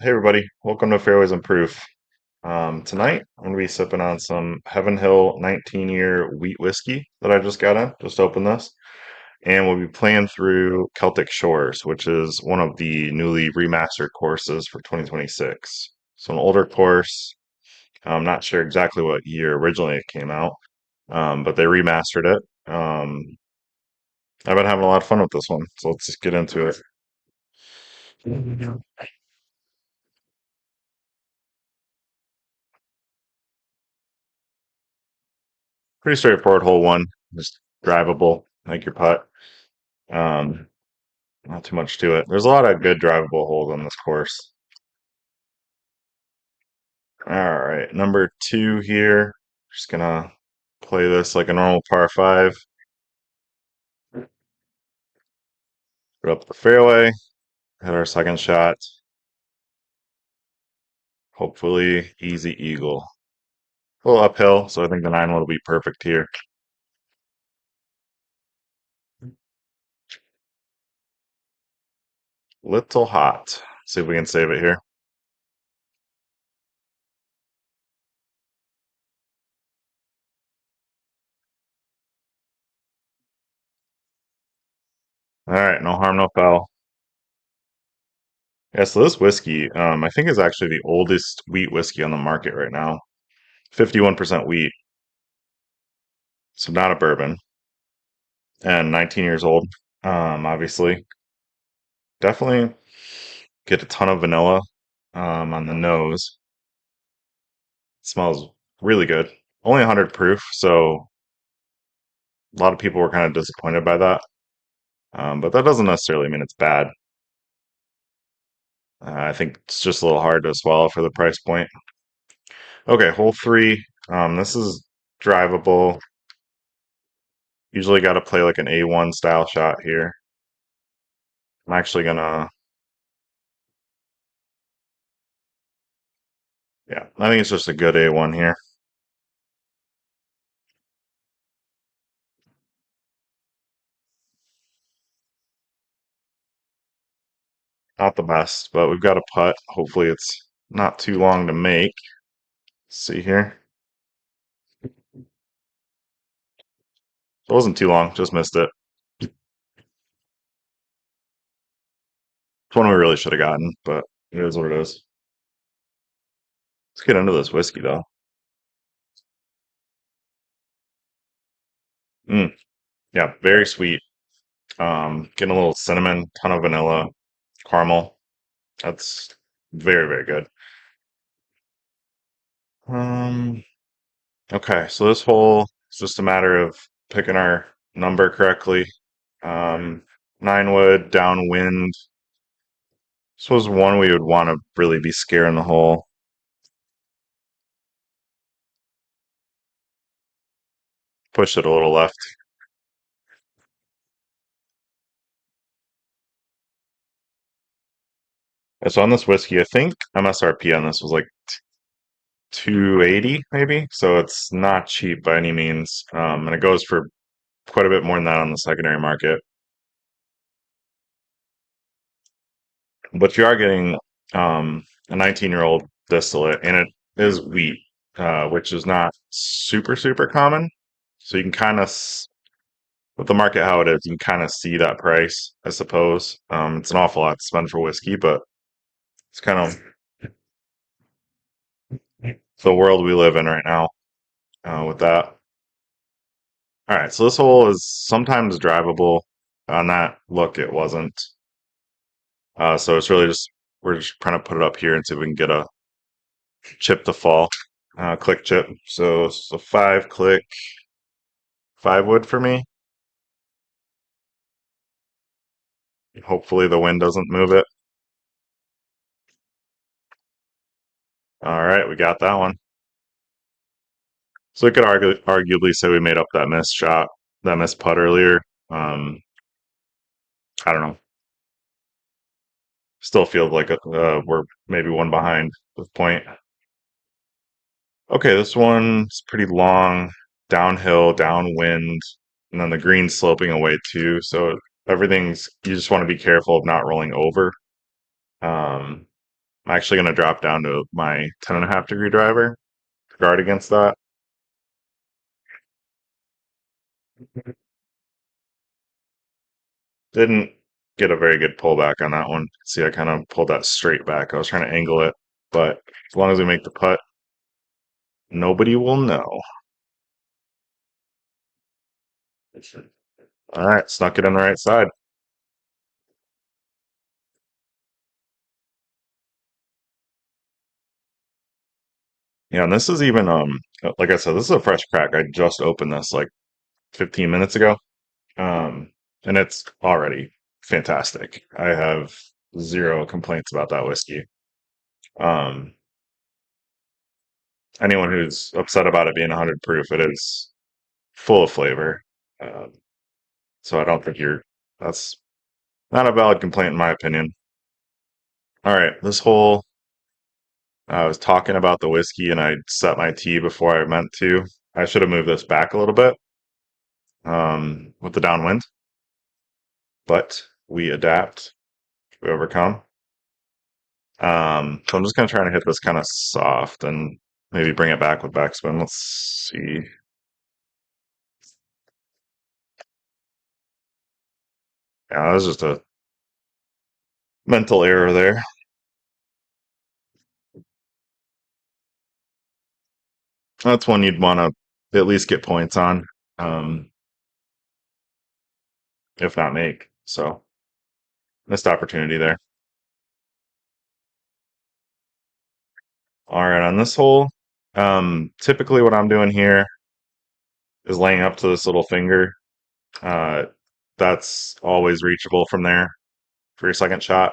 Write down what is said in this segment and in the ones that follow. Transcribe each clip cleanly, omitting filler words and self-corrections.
Hey everybody, welcome to Fairways and Proof. Tonight I'm gonna be sipping on some Heaven Hill 19-year wheat whiskey that I just got in. Just opened this, and we'll be playing through Celtic Shores, which is one of the newly remastered courses for 2026. So an older course. I'm not sure exactly what year originally it came out, but they remastered it. I've been having a lot of fun with this one, so let's just get into it. Pretty straightforward hole one, just drivable, like your putt. Um, Not too much to it. There's a lot of good drivable holes on this course. All right, number two here. Just gonna play this like a normal par five. Put up the fairway, hit our second shot. Hopefully, easy eagle. A little uphill, so I think the 9 will be perfect here. Little hot. See if we can save it here. All right, no harm, no foul. Yeah, so this whiskey, I think is actually the oldest wheat whiskey on the market right now. 51% wheat, so not a bourbon, and 19 years old. Obviously, definitely get a ton of vanilla on the nose. Smells really good. Only 100 proof, so a lot of people were kind of disappointed by that. But that doesn't necessarily mean it's bad. I think it's just a little hard to swallow for the price point. Okay, hole three. This is drivable. Usually got to play like an A1 style shot here. I'm actually gonna, yeah, I think it's just a good A1 here. Not the best, but we've got a putt. Hopefully it's not too long to make. Let's see here. It wasn't too long, just missed it. It's one we really should have gotten, but it is what it is. Let's get into this whiskey though. Mm, yeah, very sweet. Getting a little cinnamon, ton of vanilla, caramel. That's very, very good. Um, okay, so this hole is just a matter of picking our number correctly. Um, 9 wood, downwind. This was one we would want to really be scaring the hole. Push it a little left. And so on this whiskey, I think MSRP on this was like 280 maybe. So it's not cheap by any means. And it goes for quite a bit more than that on the secondary market. But you are getting a 19-year-old distillate, and it is wheat, which is not super, super common. So you can kind of, with the market how it is, you can kind of see that price, I suppose. It's an awful lot to spend for whiskey, but it's kind of the world we live in right now with that. All right, so this hole is sometimes drivable. On that look, it wasn't. So it's really just we're just trying to put it up here and see if we can get a chip to fall, click chip. So it's a 5 click, 5 wood for me. Hopefully the wind doesn't move it. All right, we got that one. So we could arguably say we made up that missed shot, that missed putt earlier. Um, I don't know. Still feel like we're maybe one behind this point. Okay, this one's pretty long, downhill, downwind, and then the green's sloping away too. So everything's, you just want to be careful of not rolling over. Um, I'm actually going to drop down to my 10.5 degree driver to guard against that. Didn't get a very good pullback on that one. See, I kind of pulled that straight back. I was trying to angle it, but as long as we make the putt, nobody will know. All right, snuck it on the right side. Yeah, and this is even like I said, this is a fresh crack. I just opened this like 15 minutes ago. Um, and it's already fantastic. I have zero complaints about that whiskey. Um, anyone who's upset about it being 100 proof, it is full of flavor. Um, so I don't think that's not a valid complaint in my opinion. All right, this whole I was talking about the whiskey and I set my tee before I meant to. I should have moved this back a little bit with the downwind, but we adapt, we overcome. So I'm just gonna try to hit this kind of soft and maybe bring it back with backspin. Let's see. Yeah, that was just a mental error there. That's one you'd want to at least get points on, um, if not make. So missed opportunity there. All right, on this hole, typically what I'm doing here is laying up to this little finger. Uh, that's always reachable from there for your second shot.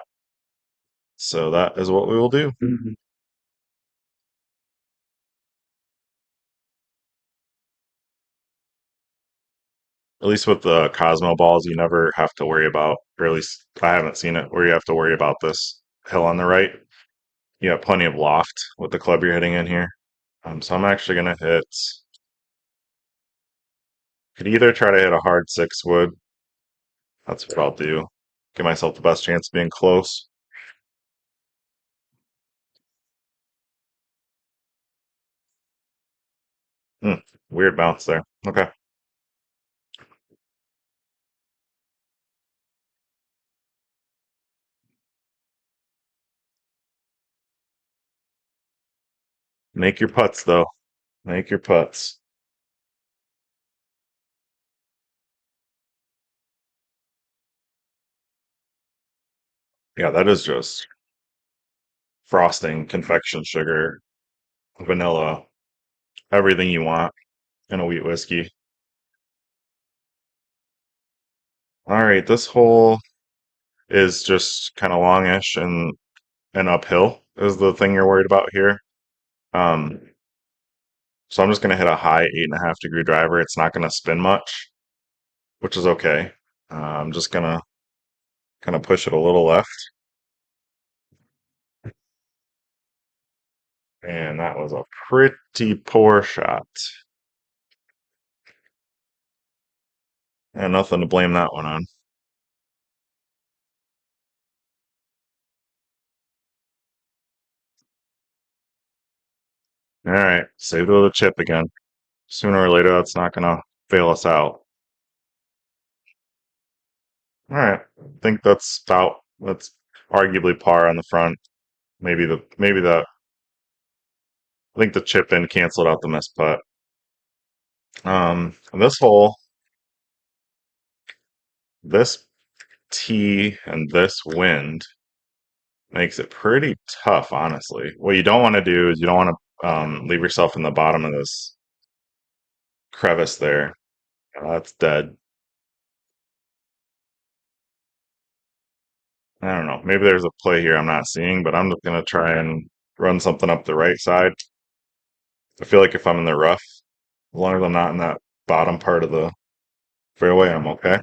So that is what we will do. At least with the Cosmo balls, you never have to worry about, or at least I haven't seen it where you have to worry about this hill on the right. You have plenty of loft with the club you're hitting in here. So I'm actually going to hit, could either try to hit a hard 6 wood. That's what I'll do. Give myself the best chance of being close. Hmm, weird bounce there. Okay. Make your putts, though. Make your putts. Yeah, that is just frosting, confection sugar, vanilla, everything you want in a wheat whiskey. All right, this hole is just kind of longish and uphill is the thing you're worried about here. Um, so I'm just going to hit a high 8.5 degree driver. It's not going to spin much, which is okay. I'm just going to kind of push it a little left. And that was a pretty poor shot. And nothing to blame that one on. All right, save it with a chip again. Sooner or later, that's not going to fail us out. All right, I think that's arguably par on the front. Maybe the I think the chip in canceled out the missed putt. This hole, this tee, and this wind makes it pretty tough, honestly. What you don't want to do is you don't want to leave yourself in the bottom of this crevice there. That's dead. I don't know. Maybe there's a play here I'm not seeing, but I'm just gonna try and run something up the right side. I feel like if I'm in the rough, as long as I'm not in that bottom part of the fairway, I'm okay.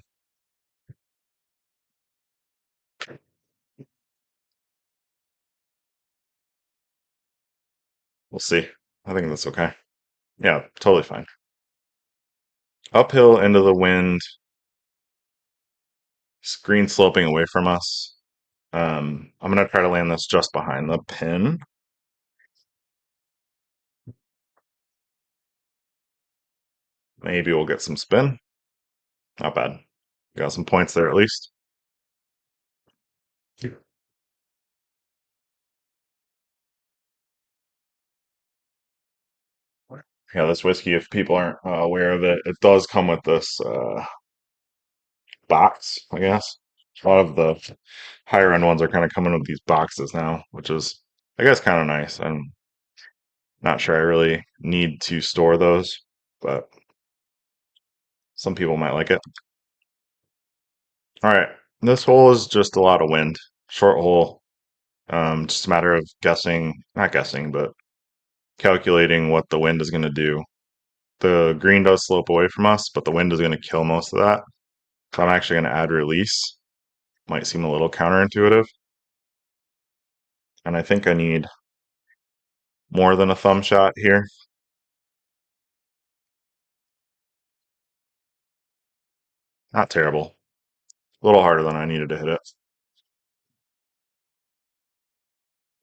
We'll see. I think that's okay. Yeah, totally fine. Uphill into the wind, screen sloping away from us. I'm gonna try to land this just behind the pin. Maybe we'll get some spin. Not bad. Got some points there at least. Yeah, this whiskey, if people aren't aware of it, it does come with this box, I guess. A lot of the higher end ones are kind of coming with these boxes now, which is, I guess, kind of nice. I'm not sure I really need to store those, but some people might like it. All right, this hole is just a lot of wind. Short hole. Just a matter of guessing, not guessing, but calculating what the wind is going to do. The green does slope away from us, but the wind is going to kill most of that. So I'm actually going to add release. Might seem a little counterintuitive. And I think I need more than a thumb shot here. Not terrible. A little harder than I needed to hit it.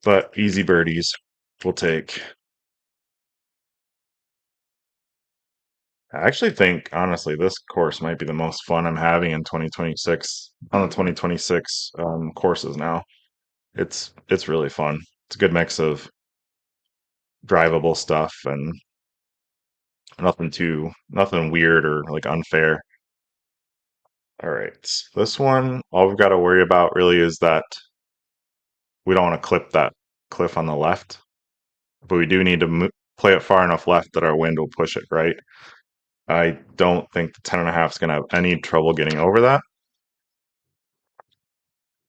But easy birdies we'll take. I actually think, honestly, this course might be the most fun I'm having in 2026 on the 2026 courses now. It's really fun. It's a good mix of drivable stuff and nothing weird or like unfair. All right, this one, all we've got to worry about really is that we don't want to clip that cliff on the left, but we do need to play it far enough left that our wind will push it right. I don't think the 10.5 is going to have any trouble getting over that.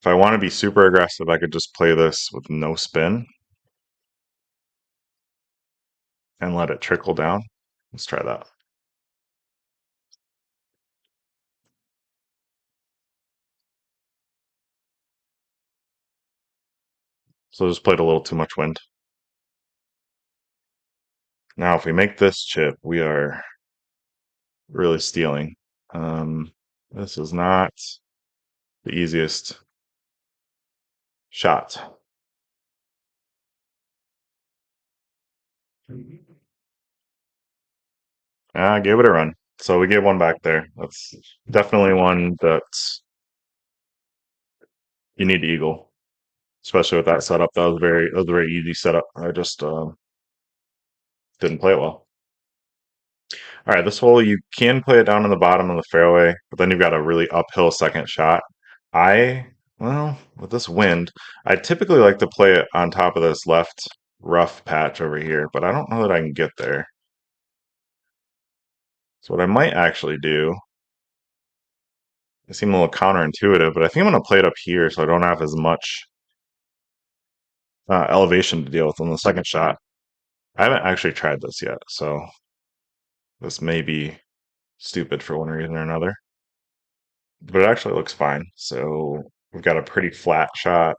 If I want to be super aggressive, I could just play this with no spin and let it trickle down. Let's try that. So just played a little too much wind. Now, if we make this chip, we are really stealing. Um, this is not the easiest shot. I gave it a run. So we gave one back there. That's definitely one that you need to eagle, especially with that setup. That was a very easy setup. I just didn't play it well. All right, this hole you can play it down in the bottom of the fairway, but then you've got a really uphill second shot. I well, with this wind, I typically like to play it on top of this left rough patch over here, but I don't know that I can get there. So what I might actually do, it seems a little counterintuitive, but I think I'm going to play it up here so I don't have as much elevation to deal with on the second shot. I haven't actually tried this yet, so this may be stupid for one reason or another, but it actually looks fine. So we've got a pretty flat shot.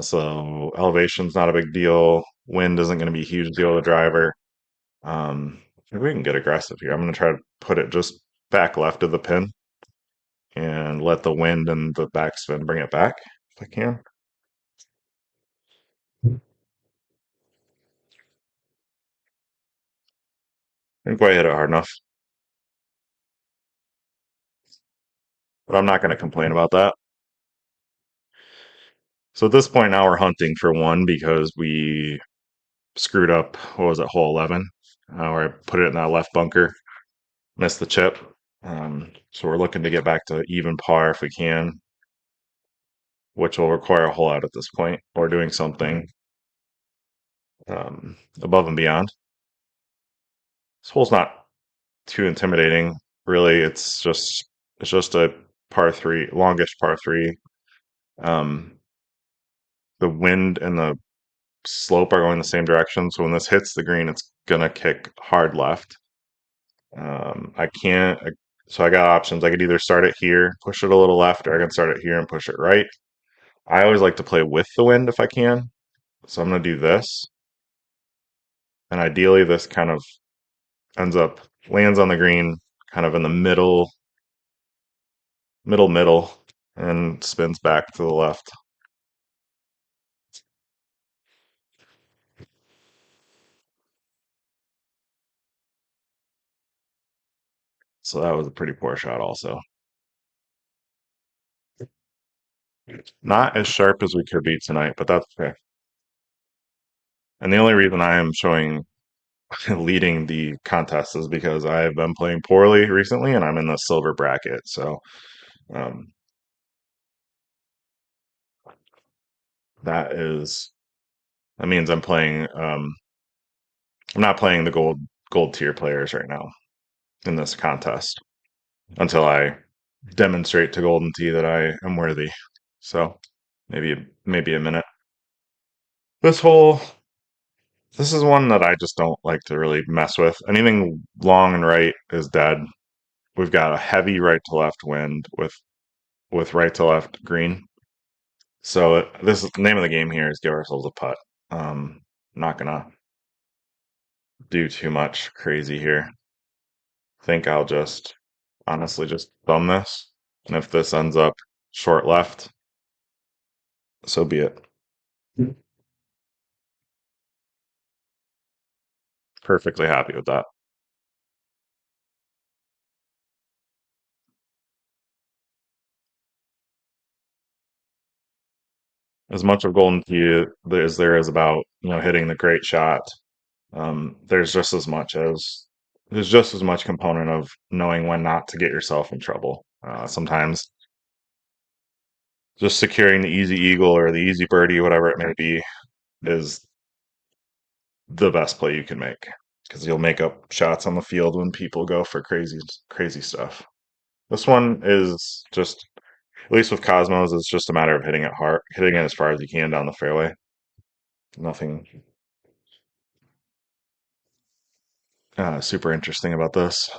So elevation's not a big deal. Wind isn't going to be a huge deal with the driver. Maybe we can get aggressive here. I'm going to try to put it just back left of the pin and let the wind and the backspin bring it back if I can. I didn't quite hit it hard enough, but I'm not going to complain about that. So at this point now we're hunting for one because we screwed up, what was it, hole 11, where I put it in that left bunker, missed the chip. So we're looking to get back to even par if we can, which will require a hole out at this point, or doing something above and beyond. This hole's not too intimidating, really. It's just a par three, longish par three. Um, the wind and the slope are going the same direction, so when this hits the green, it's gonna kick hard left. I can't. So I got options. I could either start it here, push it a little left, or I can start it here and push it right. I always like to play with the wind if I can. So I'm going to do this. And ideally, this kind of ends up lands on the green, kind of in the middle. and spins back to the left. So that was a pretty poor shot also. Not as sharp as we could be tonight, but that's okay. And the only reason I am showing leading the contest is because I've been playing poorly recently and I'm in the silver bracket. So um, that is that means I'm not playing the gold tier players right now in this contest until I demonstrate to Golden Tee that I am worthy. So maybe a minute. This hole this is one that I just don't like to really mess with. Anything long and right is dead. We've got a heavy right to left wind with right to left green. So this is the name of the game here is give ourselves a putt. Not gonna do too much crazy here. Think I'll just honestly just thumb this, and if this ends up short left, so be it. Perfectly happy with that. As much of Golden Tee as there is about hitting the great shot, there's just as much as there's just as much component of knowing when not to get yourself in trouble. Sometimes just securing the easy eagle or the easy birdie, whatever it may be, is the best play you can make because you'll make up shots on the field when people go for crazy stuff. This one is just, at least with Cosmos, it's just a matter of hitting it hard, hitting it as far as you can down the fairway. Nothing super interesting about this.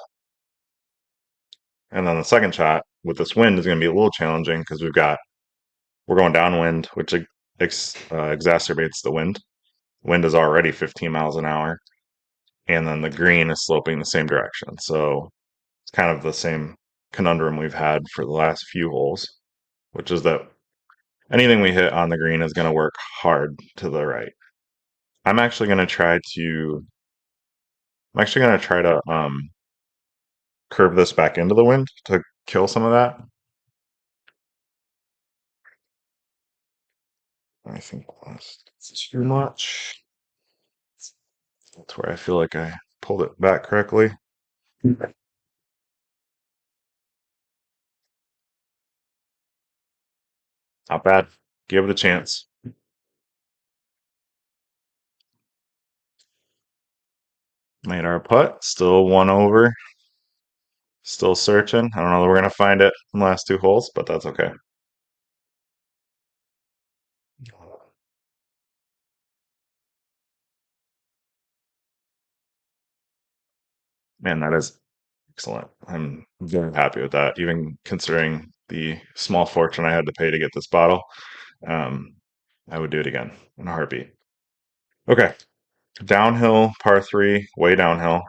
And then the second shot with this wind is going to be a little challenging because we're going downwind, which exacerbates the wind. Wind is already 15 miles an hour, and then the green is sloping the same direction. So it's kind of the same conundrum we've had for the last few holes, which is that anything we hit on the green is going to work hard to the right. I'm actually going to try to I'm actually going to try to curve this back into the wind to kill some of that. I think that's too much. That's where I feel like I pulled it back correctly. Not bad. Give it a chance. Made our putt. Still one over. Still searching. I don't know that we're gonna find it in the last two holes, but that's okay. Man, that is excellent. I'm very happy with that, even considering the small fortune I had to pay to get this bottle. Um, I would do it again in a heartbeat. Okay, downhill, par three, way downhill,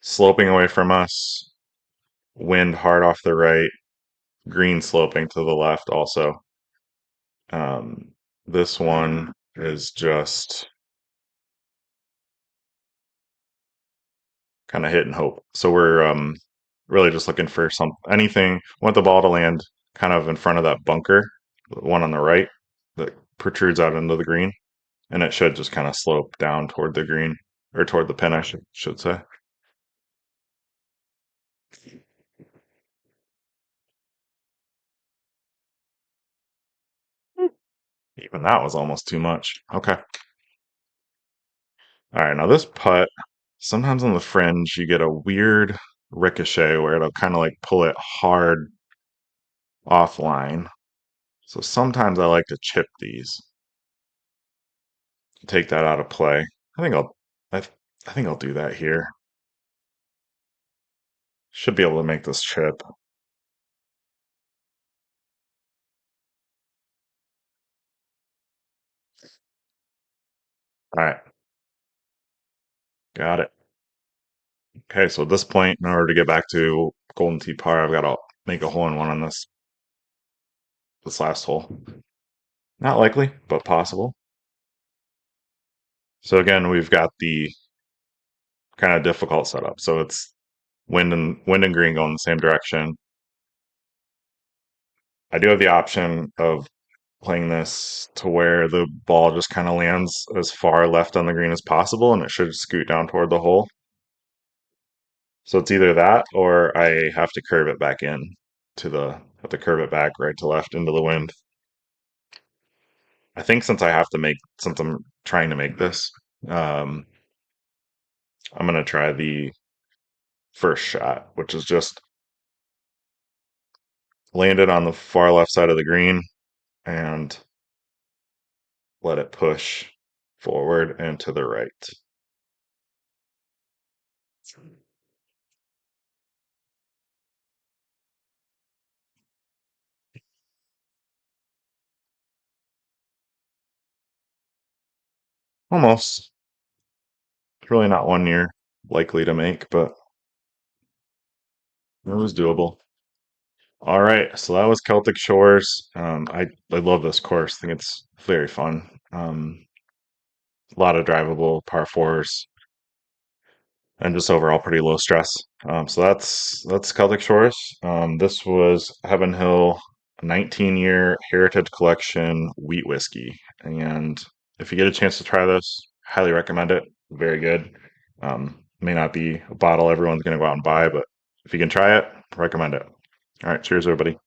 sloping away from us, wind hard off the right, green sloping to the left also. Um, this one is just kind of hit and hope. So we're really just looking for anything. Want the ball to land kind of in front of that bunker, the one on the right that protrudes out into the green, and it should just kind of slope down toward the green or toward the pin, I should say. Even that was almost too much. Okay. All right. Now this putt, sometimes on the fringe, you get a weird ricochet where it'll kind of like pull it hard offline. So sometimes I like to chip these, take that out of play. I think I'll, I, I think I'll do that here. Should be able to make this chip. All right, got it. Okay, so at this point, in order to get back to Golden Tee par, I've got to make a hole in one on this. this last hole. Not likely, but possible. So again, we've got the kind of difficult setup. So it's wind and green going the same direction. I do have the option of playing this to where the ball just kind of lands as far left on the green as possible, and it should scoot down toward the hole. So it's either that or I have to curve it back in have to curve it back right to left into the wind. I think since I'm trying to make this, um, I'm gonna try the first shot, which is just land it on the far left side of the green and let it push forward and to the right. Almost. It's really not one you're likely to make, but it was doable. All right, so that was Celtic Shores. I love this course. I think it's very fun. A lot of drivable par fours and just overall pretty low stress. So that's Celtic Shores. This was Heaven Hill 19-year Heritage Collection wheat whiskey, and if you get a chance to try this, highly recommend it. Very good. May not be a bottle everyone's going to go out and buy, but if you can try it, recommend it. All right, cheers, everybody.